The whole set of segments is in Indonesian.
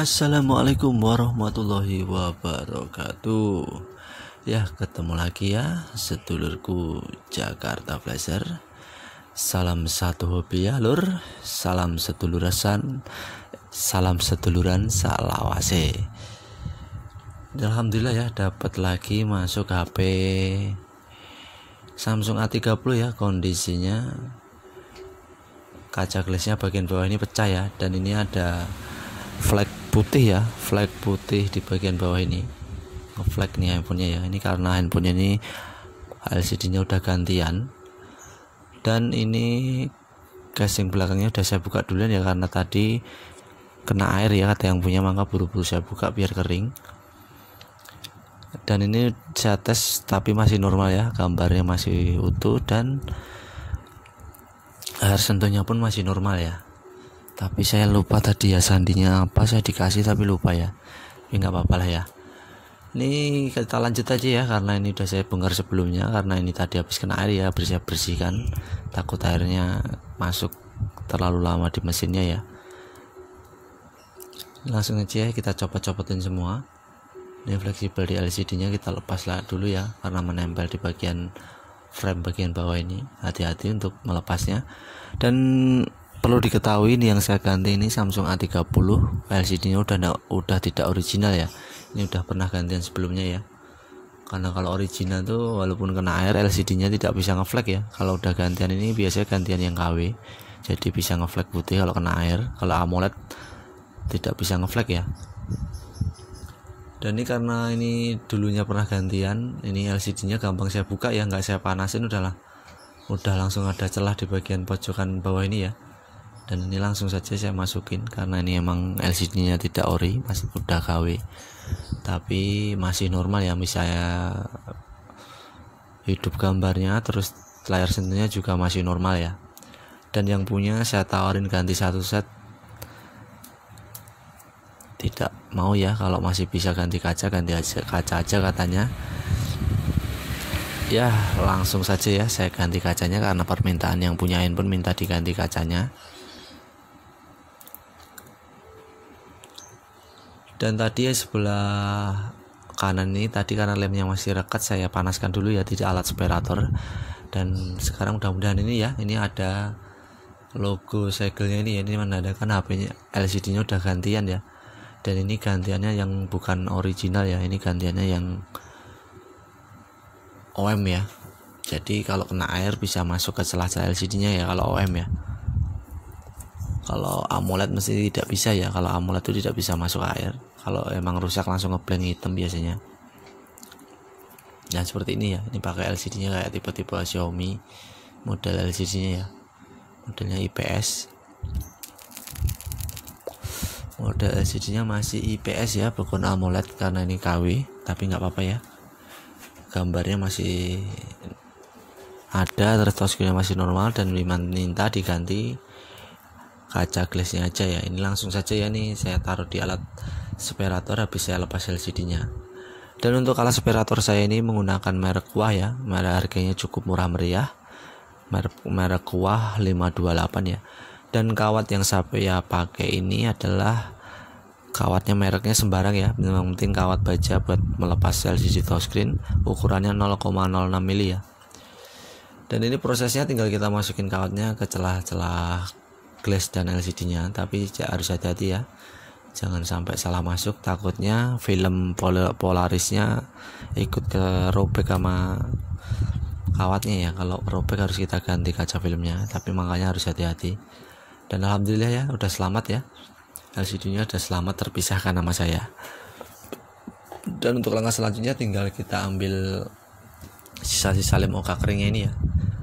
Assalamualaikum warahmatullahi wabarakatuh. Ya, ketemu lagi ya sedulurku Jakarta Blazer. Salam satu hobi ya lur. Salam seduluran, salawase. Alhamdulillah ya, dapat lagi masuk HP Samsung A30 ya. Kondisinya kaca glassnya bagian bawah ini pecah ya, dan ini ada flag putih ya, flag putih di bagian bawah ini, flag nih handphonenya ya. Ini karena handphonenya ini LCD-nya udah gantian, dan ini casing belakangnya udah saya buka duluan ya, karena tadi kena air ya kata yang punya, maka buru-buru saya buka biar kering. Dan ini saya tes tapi masih normal ya, gambarnya masih utuh dan air sentuhnya pun masih normal ya. Tapi saya lupa tadi ya sandinya apa, saya dikasih tapi lupa ya. Tapi nggak apa-apa lah ya. Ini kita lanjut aja ya, karena ini udah saya bongkar sebelumnya, karena ini tadi habis kena air ya, bersihkan. Takut airnya masuk terlalu lama di mesinnya ya. Langsung aja ya, kita copot-copotin semua. Ini fleksibel di LCD-nya kita lepas lah dulu ya, karena menempel di bagian frame bagian bawah ini. Hati-hati untuk melepasnya. Dan perlu diketahui, ini yang saya ganti ini Samsung A30, LCD-nya udah tidak original ya. Ini udah pernah gantian sebelumnya ya. Karena kalau original tuh walaupun kena air LCD-nya tidak bisa ngeflag ya. Kalau udah gantian ini biasanya gantian yang KW. Jadi bisa ngeflag putih kalau kena air. Kalau AMOLED tidak bisa ngeflag ya. Dan ini karena ini dulunya pernah gantian, ini LCD-nya gampang saya buka ya, nggak saya panasin, udah langsung ada celah di bagian pojokan bawah ini ya. Dan ini langsung saja saya masukin, karena ini emang LCD-nya tidak ori, masih udah KW, tapi masih normal ya. Misalnya hidup gambarnya, terus layar sentuhnya juga masih normal ya. Dan yang punya saya tawarin ganti satu set, tidak mau ya. Kalau masih bisa ganti kaca aja katanya ya. Langsung saja ya saya ganti kacanya, karena permintaan yang punya handphone minta diganti kacanya. Dan tadi ya sebelah kanan ini tadi karena lemnya masih rekat, saya panaskan dulu ya, tidak alat separator. Dan sekarang mudah-mudahan ini ya, ini ada logo segelnya ini ya, ini menandakan HP-nya LCD-nya udah gantian ya. Dan ini gantiannya yang bukan original ya, ini gantiannya yang OM ya. Jadi kalau kena air bisa masuk ke celah-celah LCD-nya ya kalau OM ya. Kalau AMOLED mesti tidak bisa ya. Kalau AMOLED itu tidak bisa masuk air. Kalau emang rusak langsung ngeblank hitam biasanya. Nah seperti ini ya. Ini pakai LCD-nya kayak tipe-tipe Xiaomi model LCD-nya ya. Modelnya IPS. Model LCD-nya masih IPS ya, bukan AMOLED karena ini KW. Tapi nggak apa-apa ya. Gambarnya masih ada, terus touchscreen masih normal, dan minta diganti kaca glassnya aja ya. Ini langsung saja ya, nih saya taruh di alat separator habis saya lepas LCD-nya. Dan untuk alat separator saya ini menggunakan merek Wah ya, merek harganya cukup murah meriah, merek Wah 528 ya. Dan kawat yang saya pakai ini adalah kawatnya mereknya sembarang ya, yang penting kawat baja buat melepas LCD touchscreen, ukurannya 0,06 mili ya. Dan ini prosesnya tinggal kita masukin kawatnya ke celah-celah glass dan LCD-nya, tapi harus hati-hati ya, jangan sampai salah masuk, takutnya film polarisnya ikut ke robek sama kawatnya ya. Kalau robek harus kita ganti kaca filmnya, tapi makanya harus hati-hati. Dan alhamdulillah ya udah selamat ya, LCD-nya udah selamat terpisahkan sama saya. Dan untuk langkah selanjutnya tinggal kita ambil sisa-sisa lem oka keringnya ini ya.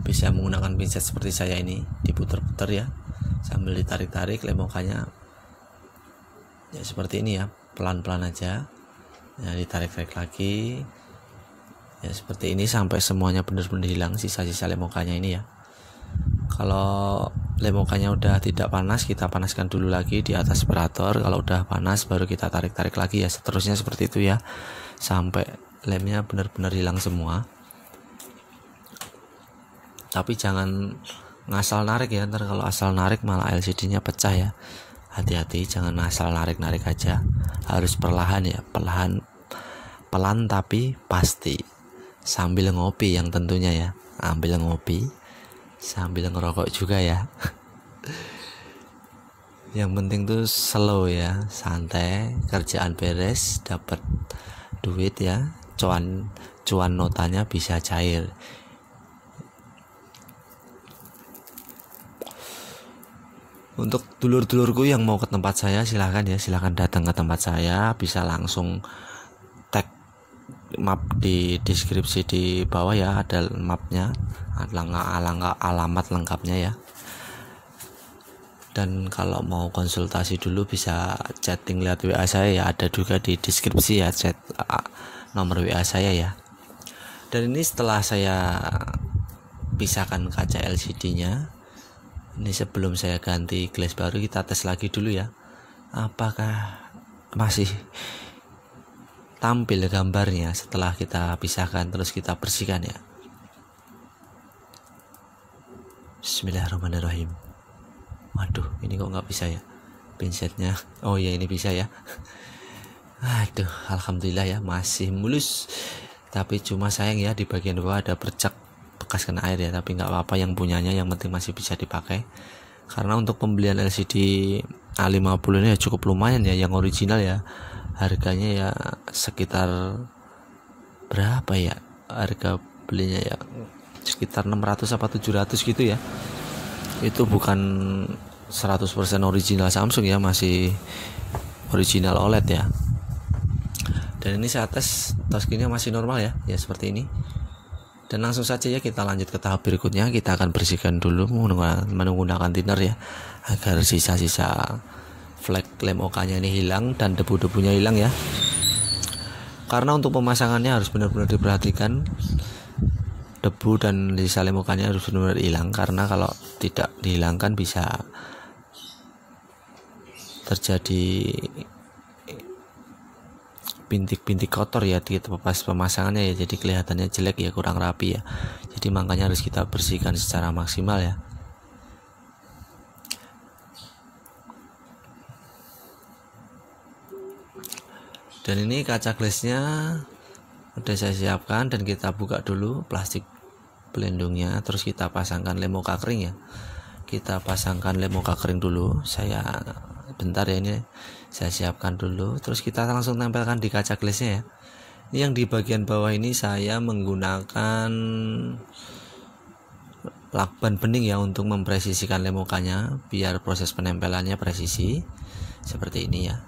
Bisa menggunakan pinset seperti saya ini, diputer-puter ya, sambil ditarik-tarik lem okanya ya, seperti ini ya, pelan-pelan aja ya, ditarik-tarik lagi ya, seperti ini sampai semuanya benar-benar hilang sisa-sisa lem okanya ini ya. Kalau lem okanya udah tidak panas, kita panaskan dulu lagi di atas separator. Kalau udah panas baru kita tarik-tarik lagi ya, seterusnya seperti itu ya, sampai lemnya benar-benar hilang semua. Tapi jangan ngasal narik ya, ntar kalau asal narik malah LCD-nya pecah ya. hati-hati, jangan asal narik-narik aja, harus perlahan ya, pelan tapi pasti, sambil ngopi yang tentunya ya, ambil ngopi sambil ngerokok juga ya. Yang penting tuh slow ya, santai, kerjaan beres, dapat duit ya, cuan notanya bisa cair. Untuk dulur-dulurku yang mau ke tempat saya, silahkan datang ke tempat saya, bisa langsung tag map di deskripsi di bawah ya, ada mapnya, alamat lengkapnya ya. Dan kalau mau konsultasi dulu bisa chatting lihat WA saya ya, ada juga di deskripsi ya, chat nomor WA saya ya. Dan ini setelah saya pisahkan kaca LCD-nya, ini sebelum saya ganti glass baru, kita tes lagi dulu ya, apakah masih tampil gambarnya setelah kita pisahkan terus kita bersihkan ya. Bismillahirrahmanirrahim. Waduh, ini kok nggak bisa ya pinsetnya. Oh ya, ini bisa ya. Aduh, alhamdulillah ya, masih mulus. Tapi cuma sayang ya, di bagian bawah ada bercak bekas kena air ya, tapi nggak apa-apa, yang punyanya yang penting masih bisa dipakai. Karena untuk pembelian LCD A50 ini ya cukup lumayan ya, yang original ya, harganya ya sekitar berapa ya, harga belinya ya sekitar 600 apa 700 gitu ya. Itu bukan 100% original Samsung ya, masih original OLED ya. Dan ini saya tes touchscreen-nya masih normal ya, ya seperti ini. Dan langsung saja ya kita lanjut ke tahap berikutnya. Kita akan bersihkan dulu menggunakan thinner ya, agar sisa-sisa flek lem OK-nya ini hilang dan debu-debunya hilang ya. Karena untuk pemasangannya harus benar-benar diperhatikan, debu dan sisa lem OK-nya harus benar-benar hilang, karena kalau tidak dihilangkan bisa terjadi bintik-bintik kotor ya di pas pemasangannya ya, jadi kelihatannya jelek ya, kurang rapi ya. Jadi makanya harus kita bersihkan secara maksimal ya. Dan ini kaca glassnya udah saya siapkan, dan kita buka dulu plastik pelindungnya, terus kita pasangkan lem OK kering ya. Kita pasangkan lem OK kering dulu, saya bentar ya, ini saya siapkan dulu, terus kita langsung tempelkan di kaca glassnya ya. Ini yang di bagian bawah ini saya menggunakan lakban bening ya, untuk mempresisikan lem OK-nya biar proses penempelannya presisi seperti ini ya.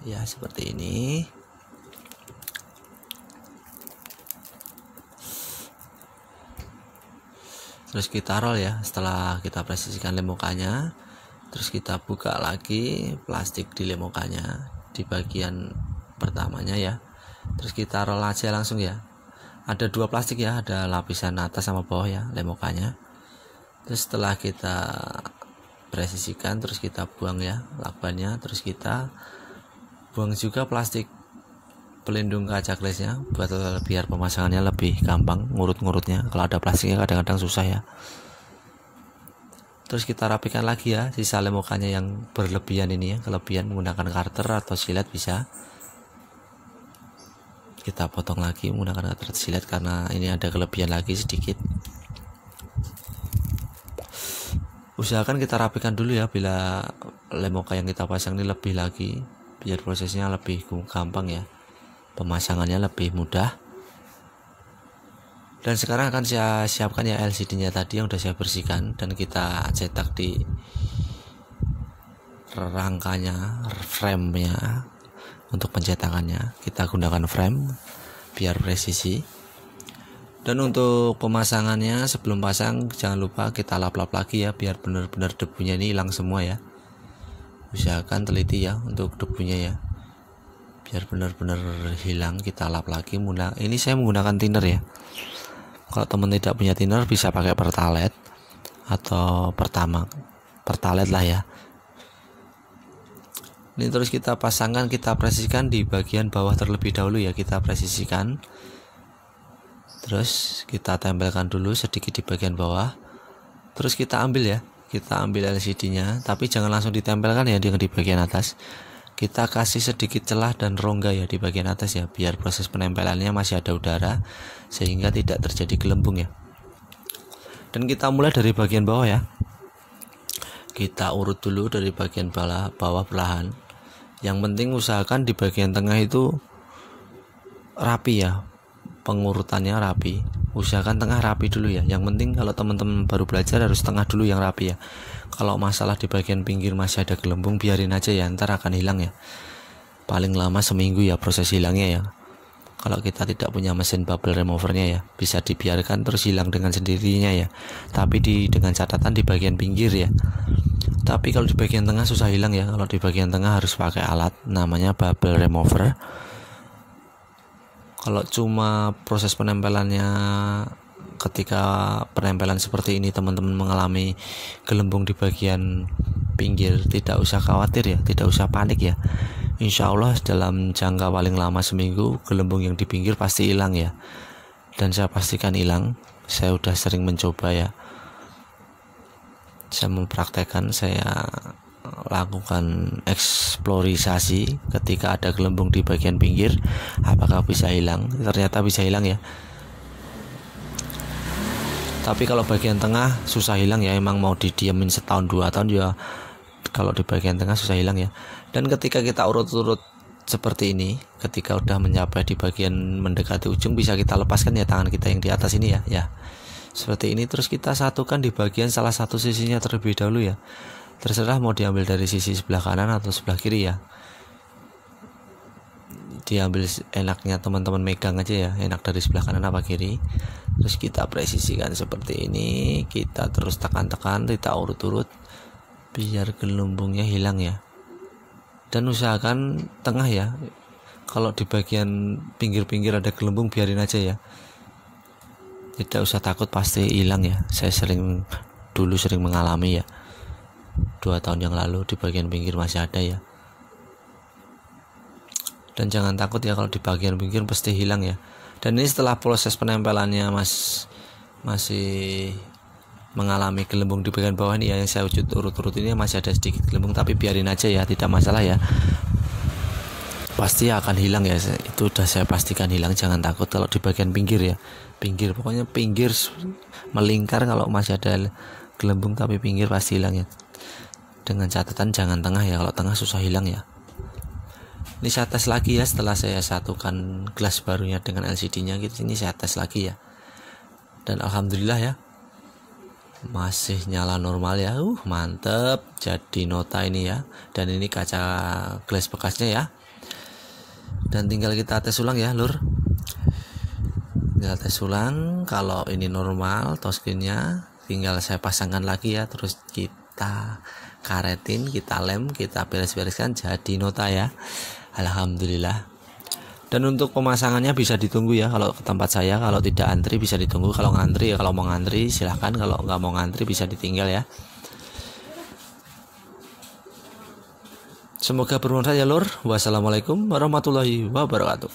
Ya seperti ini. Terus kita roll ya, setelah kita presisikan lem OK-nya, terus kita buka lagi plastik di lem OK-nya di bagian pertamanya ya. Terus kita roll aja langsung ya. Ada dua plastik ya, ada lapisan atas sama bawah ya lem OK-nya. Terus setelah kita presisikan, terus kita buang ya lakbannya, terus kita buang juga plastik pelindung kaca glassnya biar pemasangannya lebih gampang ngurut-ngurutnya. Kalau ada plastiknya kadang-kadang susah ya. Terus kita rapikan lagi ya sisa lem OK-nya yang berlebihan ini ya, kelebihan menggunakan karter atau silet bisa. Kita potong lagi menggunakan karter silet karena ini ada kelebihan lagi sedikit. Usahakan kita rapikan dulu ya bila lem OK yang kita pasang ini lebih lagi, biar prosesnya lebih gampang ya, pemasangannya lebih mudah. Dan sekarang akan saya siapkan ya LCD-nya tadi yang udah saya bersihkan, dan kita cetak di rangkanya, frame-nya. Untuk pencetakannya kita gunakan frame biar presisi. Dan untuk pemasangannya, sebelum pasang jangan lupa kita lap-lap lagi ya, biar benar-benar debunya ini hilang semua ya. Usahakan teliti ya untuk debunya ya, biar benar-benar hilang. Kita lap lagi. Ini saya menggunakan thinner ya. Kalau teman tidak punya thinner bisa pakai Pertalite atau Pertalite lah ya. Ini terus kita pasangkan, kita presisikan di bagian bawah terlebih dahulu ya, kita presisikan. Terus kita tempelkan dulu sedikit di bagian bawah. Terus kita ambil ya kita ambil LCD-nya, tapi jangan langsung ditempelkan ya di bagian atas. Kita kasih sedikit celah dan rongga ya di bagian atas ya, biar proses penempelannya masih ada udara sehingga tidak terjadi gelembung ya. Dan kita mulai dari bagian bawah ya. Kita urut dulu dari bagian bawah perlahan. Yang penting usahakan di bagian tengah itu rapi ya, pengurutannya rapi. Usahakan tengah rapi dulu ya. Yang penting kalau teman-teman baru belajar harus tengah dulu yang rapi ya. Kalau masalah di bagian pinggir masih ada gelembung, biarin aja ya, ntar akan hilang ya. Paling lama seminggu ya proses hilangnya ya. Kalau kita tidak punya mesin bubble removernya ya, bisa dibiarkan terus hilang dengan sendirinya ya. Tapi dengan catatan di bagian pinggir ya. Tapi kalau di bagian tengah susah hilang ya. Kalau di bagian tengah harus pakai alat namanya bubble remover. Kalau cuma proses penempelannya, ketika penempelan seperti ini teman-teman mengalami gelembung di bagian pinggir, tidak usah khawatir ya, tidak usah panik ya. Insya Allah dalam jangka paling lama seminggu gelembung yang di pinggir pasti hilang ya. Dan saya pastikan hilang. Saya udah sering mencoba ya. Saya mempraktekkan, saya lakukan eksplorisasi ketika ada gelembung di bagian pinggir, apakah bisa hilang. Ternyata bisa hilang ya. Tapi kalau bagian tengah susah hilang ya, emang mau didiamin setahun 2 tahun ya, kalau di bagian tengah susah hilang ya. Dan ketika kita urut-urut seperti ini, ketika udah mencapai di bagian mendekati ujung, bisa kita lepaskan ya tangan kita yang di atas ini ya seperti ini. Terus kita satukan di bagian salah satu sisinya terlebih dahulu ya. Terserah mau diambil dari sisi sebelah kanan atau sebelah kiri ya. Diambil enaknya teman-teman megang aja ya, enak dari sebelah kanan apa kiri. Terus kita presisikan seperti ini, kita terus tekan-tekan, kita urut-urut biar gelembungnya hilang ya. Dan usahakan tengah ya. Kalau di bagian pinggir-pinggir ada gelembung, biarin aja ya. Tidak usah takut, pasti hilang ya. Saya dulu sering mengalami ya. 2 tahun yang lalu di bagian pinggir masih ada ya. Dan jangan takut ya, kalau di bagian pinggir pasti hilang ya. Dan ini setelah proses penempelannya masih mengalami gelembung di bagian bawah ini ya, yang saya urut-urut ini masih ada sedikit gelembung, tapi biarin aja ya, tidak masalah ya. Pasti akan hilang ya, itu udah saya pastikan hilang. Jangan takut kalau di bagian pinggir ya. Pokoknya pinggir melingkar, kalau masih ada gelembung tapi pinggir pasti hilang ya. Dengan catatan jangan tengah ya, kalau tengah susah hilang ya. Ini saya tes lagi ya, setelah saya satukan gelas barunya dengan LCD-nya gitu, ini saya tes lagi ya. Dan alhamdulillah ya, masih nyala normal ya. Mantep, jadi nota ini ya. Dan ini kaca gelas bekasnya ya. Dan tinggal kita tes ulang ya lur. Tinggal tes ulang, kalau ini normal touchscreen-nya, tinggal saya pasangkan lagi ya. Terus kita karetin, kita lem, kita beres-bereskan, jadi nota ya. Alhamdulillah. Dan untuk pemasangannya bisa ditunggu ya, kalau ke tempat saya. Kalau tidak antri bisa ditunggu. Kalau ngantri ya, kalau mau ngantri silahkan. Kalau nggak mau ngantri bisa ditinggal ya. Semoga bermanfaat ya lur. Wassalamualaikum warahmatullahi wabarakatuh.